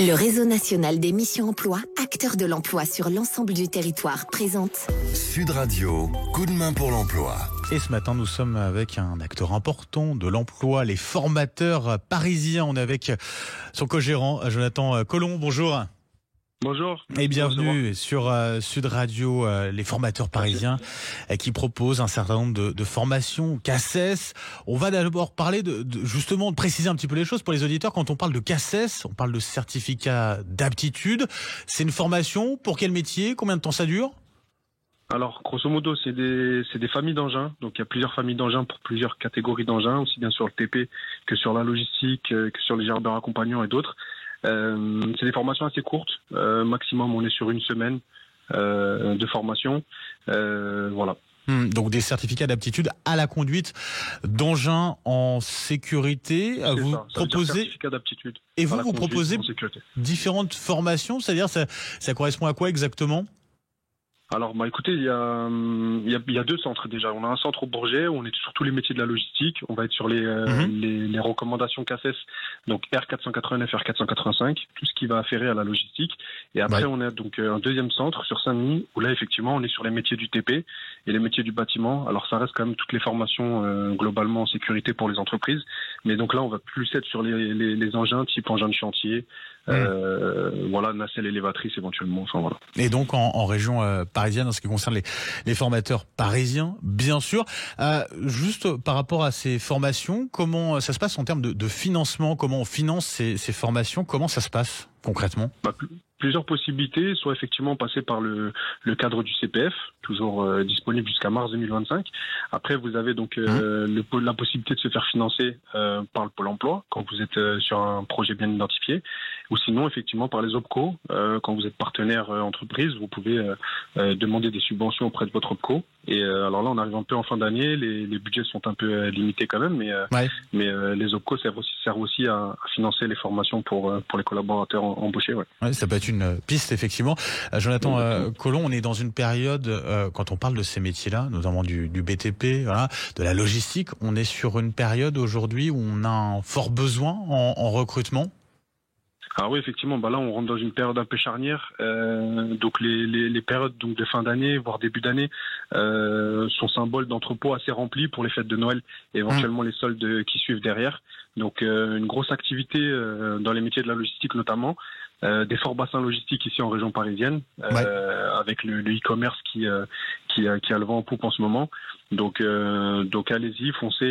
Le réseau national des missions emploi, acteur de l'emploi sur l'ensemble du territoire, présente Sud Radio, coup de main pour l'emploi. Et ce matin, nous sommes avec un acteur important de l'emploi, les formateurs parisiens. On est avec son co-gérant, Jonathan Collomb. Bonjour. Bonjour. Et bienvenue sur Sud Radio, les formateurs parisiens qui proposent un certain nombre de formations, CACES. On va d'abord parler justement de préciser un petit peu les choses pour les auditeurs. Quand on parle de CACES, on parle de certificat d'aptitude. C'est une formation pour quel métier? Combien de temps ça dure? Alors, grosso modo, c'est des familles d'engins. Donc, il y a plusieurs familles d'engins pour plusieurs catégories d'engins, aussi bien sur le TP que sur la logistique, que sur les gerbeurs accompagnants et d'autres. C'est des formations assez courtes. Maximum, on est sur une semaine de formation. Voilà. Donc des certificats d'aptitude à la conduite d'engins en sécurité. Vous proposez certificat d'aptitude. Et vous proposez différentes formations, c'est-à-dire ça correspond à quoi exactement? Alors, écoutez, il y a deux centres déjà. On a un centre au Bourget où on est sur tous les métiers de la logistique. On va être sur les recommandations CACES, donc R489, R485, tout ce qui va afférer à la logistique. Et après, on a donc un deuxième centre sur Saint-Denis où là, effectivement, on est sur les métiers du TP et les métiers du bâtiment. Alors, ça reste quand même toutes les formations globalement en sécurité pour les entreprises. Mais donc là, on va plus être sur les engins type engin de chantier, voilà, nacelle élévatrice éventuellement. Enfin voilà. Et donc en région parisienne, en ce qui concerne les formateurs parisiens, bien sûr. Juste par rapport à ces formations, comment ça se passe en termes de financement? Comment on finance ces formations? Comment ça se passe concrètement? Plusieurs possibilités, soit effectivement passer par le cadre du CPF, toujours disponible jusqu'à mars 2025. Après, vous avez donc la possibilité de se faire financer par le Pôle emploi quand vous êtes sur un projet bien identifié, ou sinon effectivement par les OPCO. Quand vous êtes partenaire entreprise, vous pouvez demander des subventions auprès de votre OPCO. Et alors là, on arrive un peu en fin d'année, les budgets sont un peu limités quand même, mais les OPCO servent aussi à financer les formations pour les collaborateurs embauchés. Ouais, ça peut être une piste, effectivement. Jonathan Collomb, on est dans une période, quand on parle de ces métiers-là, notamment du BTP, voilà, de la logistique, on est sur une période aujourd'hui où on a un fort besoin en recrutement. Ah oui, effectivement, là on rentre dans une période un peu charnière. Donc les périodes donc de fin d'année, voire début d'année, sont symboles d'entrepôts assez remplis pour les fêtes de Noël et éventuellement les soldes qui suivent derrière. Donc une grosse activité dans les métiers de la logistique notamment. Des forts bassins logistiques ici en région parisienne, avec le e-commerce qui a le vent en poupe en ce moment. Donc allez-y, foncez,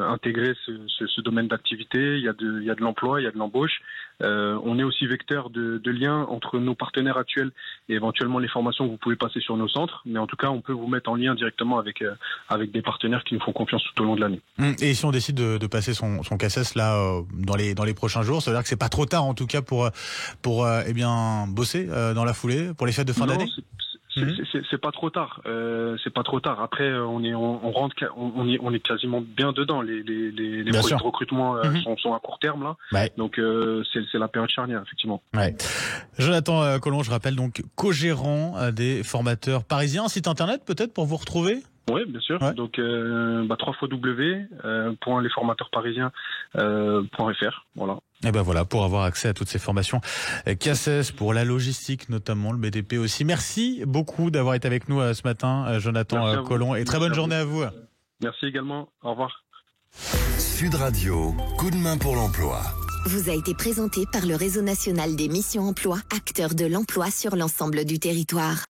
intégrez ce domaine d'activité. Il y a de l'emploi, il y a de l'embauche. On est aussi vecteur de liens entre nos partenaires actuels et éventuellement les formations que vous pouvez passer sur nos centres. Mais en tout cas, on peut vous mettre en lien directement avec des partenaires qui nous font confiance tout au long de l'année. Et si on décide de passer son CACES là dans les prochains jours, ça veut dire que c'est pas trop tard en tout cas pour bosser dans la foulée pour les fêtes de fin d'année? C'est pas trop tard. C'est pas trop tard. Après, on est quasiment bien dedans. Les projets de recrutement sont à court terme là. Ouais. Donc c'est la période charnière effectivement. Ouais. Jonathan Collomb, je rappelle donc co-gérant des formateurs parisiens. Un site internet peut-être pour vous retrouver? Oui, bien sûr. Ouais. Donc, www.lesformateursparisiens.fr. Voilà. Et voilà, pour avoir accès à toutes ces formations CACES, pour la logistique notamment, le BTP aussi. Merci beaucoup d'avoir été avec nous ce matin, Jonathan Collomb, et très bonne journée à vous. Merci également. Au revoir. Sud Radio, coup de main pour l'emploi. Vous a été présenté par le réseau national des missions emploi, acteur de l'emploi sur l'ensemble du territoire.